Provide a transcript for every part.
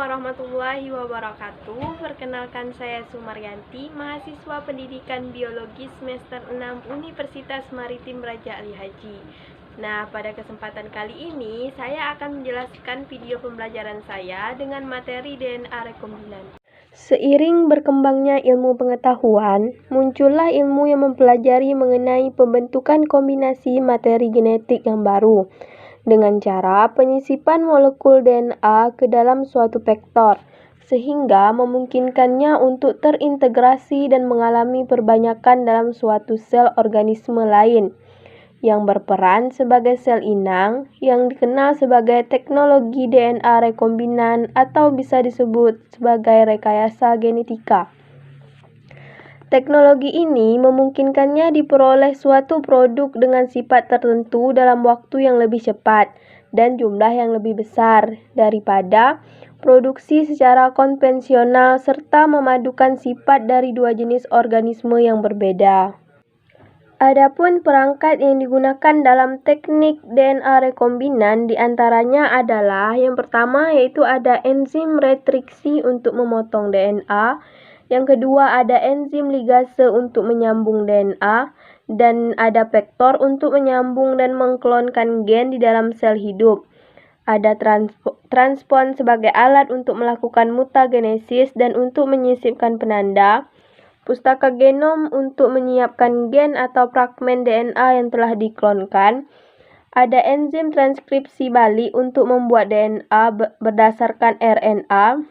warahmatullahi wabarakatuh. Perkenalkan, saya Sumaryanti, mahasiswa Pendidikan Biologi semester 6 Universitas Maritim Raja Ali Haji. Nah, pada kesempatan kali ini saya akan menjelaskan video pembelajaran saya dengan materi DNA rekombinan. Seiring berkembangnya ilmu pengetahuan, muncullah ilmu yang mempelajari mengenai pembentukan kombinasi materi genetik yang baru dengan cara penyisipan molekul DNA ke dalam suatu vektor, sehingga memungkinkannya untuk terintegrasi dan mengalami perbanyakan dalam suatu sel organisme lain yang berperan sebagai sel inang, yang dikenal sebagai teknologi DNA rekombinan atau bisa disebut sebagai rekayasa genetika. Teknologi ini memungkinkannya diperoleh suatu produk dengan sifat tertentu dalam waktu yang lebih cepat dan jumlah yang lebih besar daripada produksi secara konvensional serta memadukan sifat dari dua jenis organisme yang berbeda. Adapun perangkat yang digunakan dalam teknik DNA rekombinan diantaranya adalah yang pertama yaitu ada enzim retriksi untuk memotong DNA, yang kedua ada enzim ligase untuk menyambung DNA, dan ada vektor untuk menyambung dan mengklonkan gen di dalam sel hidup. Ada transpon sebagai alat untuk melakukan mutagenesis dan untuk menyisipkan penanda. Pustaka genom untuk menyiapkan gen atau fragmen DNA yang telah diklonkan. Ada enzim transkripsi balik untuk membuat DNA berdasarkan RNA.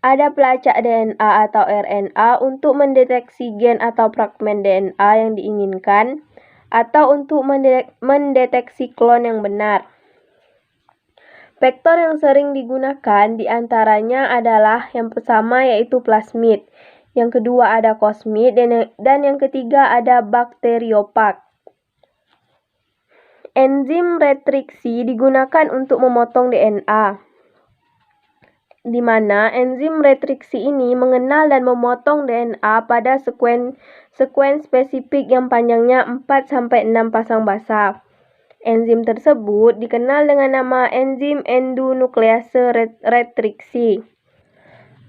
Ada pelacak DNA atau RNA untuk mendeteksi gen atau fragmen DNA yang diinginkan, atau untuk mendeteksi klon yang benar. Vektor yang sering digunakan diantaranya adalah yang pertama yaitu plasmid, yang kedua ada kosmid, dan yang ketiga ada bakteriofag. Enzim retriksi digunakan untuk memotong DNA, di mana enzim retriksi ini mengenal dan memotong DNA pada sekuen spesifik yang panjangnya 4-6 pasang basa. Enzim tersebut dikenal dengan nama enzim endonuklease retriksi.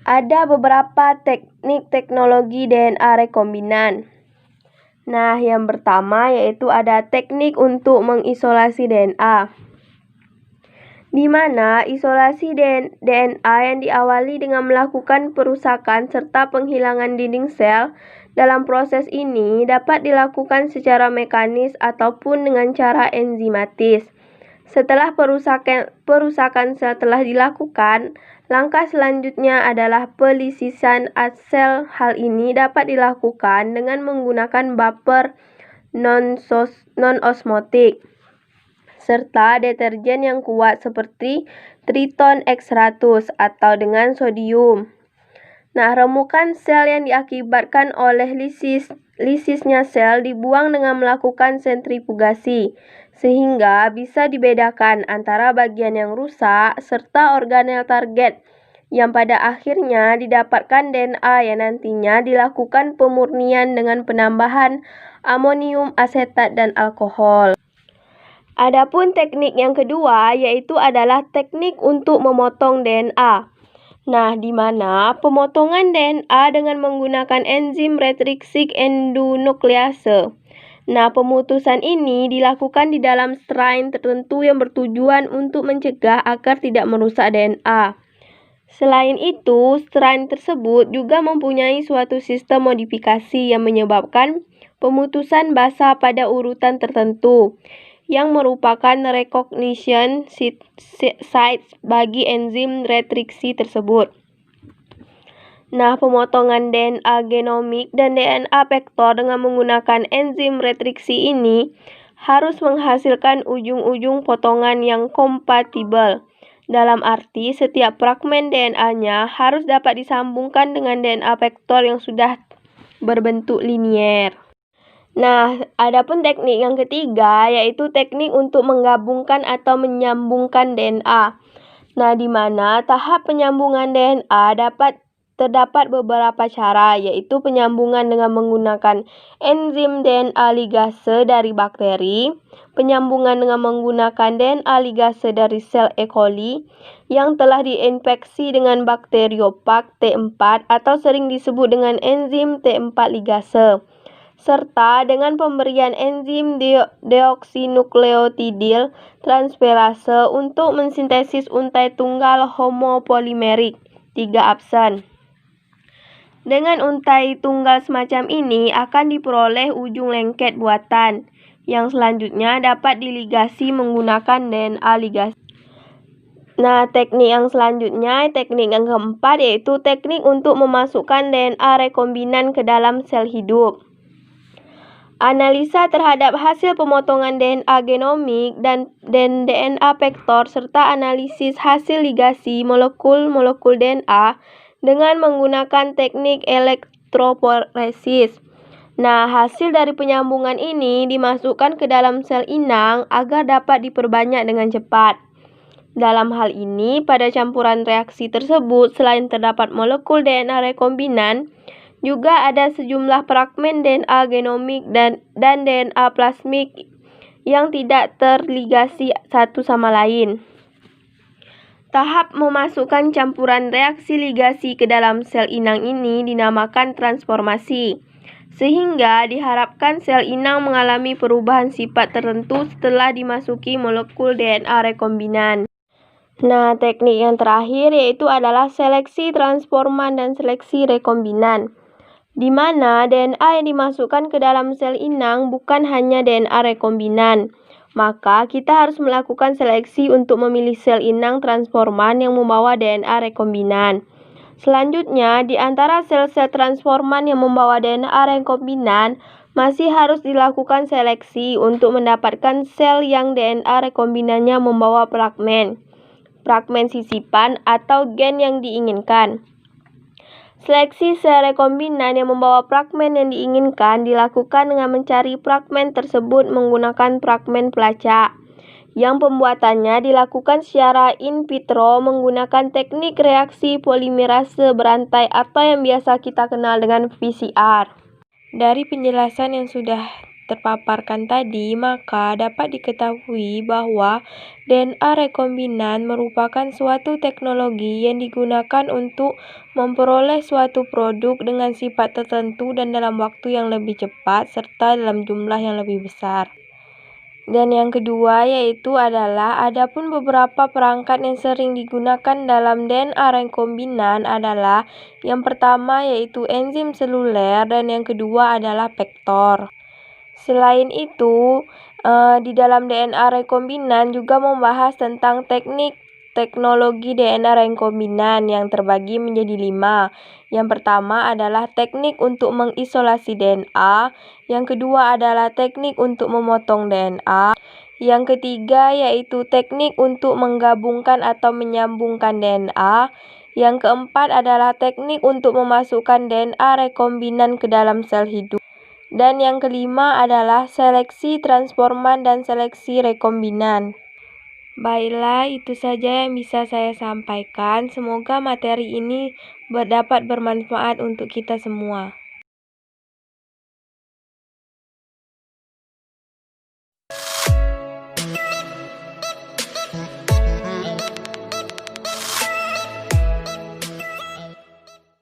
Ada beberapa teknik teknologi DNA rekombinan. Nah, yang pertama yaitu ada teknik untuk mengisolasi DNA, di mana isolasi DNA yang diawali dengan melakukan perusakan serta penghilangan dinding sel. Dalam proses ini dapat dilakukan secara mekanis ataupun dengan cara enzimatis. Setelah perusakan sel telah dilakukan, langkah selanjutnya adalah pelisisan sel. Hal ini dapat dilakukan dengan menggunakan baper non-osmotik serta deterjen yang kuat seperti Triton X100 atau dengan sodium. Nah, remukan sel yang diakibatkan oleh lisisnya sel dibuang dengan melakukan sentrifugasi, sehingga bisa dibedakan antara bagian yang rusak serta organel target, yang pada akhirnya didapatkan DNA yang nantinya dilakukan pemurnian dengan penambahan amonium asetat dan alkohol. Adapun teknik yang kedua yaitu adalah teknik untuk memotong DNA. Nah, di mana pemotongan DNA dengan menggunakan enzim retriksi endonuklease. Nah, pemutusan ini dilakukan di dalam strain tertentu yang bertujuan untuk mencegah agar tidak merusak DNA. Selain itu, strain tersebut juga mempunyai suatu sistem modifikasi yang menyebabkan pemutusan basa pada urutan tertentu, yang merupakan recognition sites bagi enzim retriksi tersebut. Nah, pemotongan DNA genomik dan DNA vektor dengan menggunakan enzim retriksi ini harus menghasilkan ujung-ujung potongan yang kompatibel. Dalam arti, setiap fragmen DNA-nya harus dapat disambungkan dengan DNA vektor yang sudah berbentuk linier. Nah, adapun teknik yang ketiga yaitu teknik untuk menggabungkan atau menyambungkan DNA. Nah, di mana tahap penyambungan DNA dapat terdapat beberapa cara, yaitu penyambungan dengan menggunakan enzim DNA ligase dari bakteri, penyambungan dengan menggunakan DNA ligase dari sel E. coli yang telah diinfeksi dengan bakteriophag T4 atau sering disebut dengan enzim T4 ligase, serta dengan pemberian enzim deoksinukleotidil transferase untuk mensintesis untai tunggal homopolimerik 3 absen. Dengan untai tunggal semacam ini akan diperoleh ujung lengket buatan, yang selanjutnya dapat diligasi menggunakan DNA ligase. Nah, teknik yang selanjutnya, teknik yang keempat, yaitu teknik untuk memasukkan DNA rekombinan ke dalam sel hidup. Analisa terhadap hasil pemotongan DNA genomik dan DNA vektor serta analisis hasil ligasi molekul-molekul DNA dengan menggunakan teknik elektroforesis. Nah, hasil dari penyambungan ini dimasukkan ke dalam sel inang agar dapat diperbanyak dengan cepat. Dalam hal ini, pada campuran reaksi tersebut, selain terdapat molekul DNA rekombinan, juga ada sejumlah fragmen DNA genomik dan DNA plasmik yang tidak terligasi satu sama lain. Tahap memasukkan campuran reaksi ligasi ke dalam sel inang ini dinamakan transformasi, sehingga diharapkan sel inang mengalami perubahan sifat tertentu setelah dimasuki molekul DNA rekombinan. Nah, teknik yang terakhir yaitu adalah seleksi transforman dan seleksi rekombinan, di mana DNA yang dimasukkan ke dalam sel inang bukan hanya DNA rekombinan. Maka kita harus melakukan seleksi untuk memilih sel inang transforman yang membawa DNA rekombinan. Selanjutnya, di antara sel-sel transforman yang membawa DNA rekombinan, masih harus dilakukan seleksi untuk mendapatkan sel yang DNA rekombinannya membawa fragmen sisipan atau gen yang diinginkan. Seleksi sel rekombinan yang membawa fragmen yang diinginkan dilakukan dengan mencari fragmen tersebut menggunakan fragmen pelacak, yang pembuatannya dilakukan secara in vitro menggunakan teknik reaksi polimerase berantai atau yang biasa kita kenal dengan PCR. Dari penjelasan yang sudah terpaparkan tadi, maka dapat diketahui bahwa DNA rekombinan merupakan suatu teknologi yang digunakan untuk memperoleh suatu produk dengan sifat tertentu dan dalam waktu yang lebih cepat serta dalam jumlah yang lebih besar. Dan yang kedua yaitu adalah adapun beberapa perangkat yang sering digunakan dalam DNA rekombinan adalah yang pertama yaitu enzim seluler dan yang kedua adalah vektor. Selain itu, di dalam DNA rekombinan juga membahas tentang teknologi DNA rekombinan yang terbagi menjadi 5. Yang pertama adalah teknik untuk mengisolasi DNA, yang kedua adalah teknik untuk memotong DNA, yang ketiga yaitu teknik untuk menggabungkan atau menyambungkan DNA, yang keempat adalah teknik untuk memasukkan DNA rekombinan ke dalam sel hidup. Dan yang kelima adalah seleksi transforman dan seleksi rekombinan. Baiklah, itu saja yang bisa saya sampaikan. Semoga materi ini dapat bermanfaat untuk kita semua.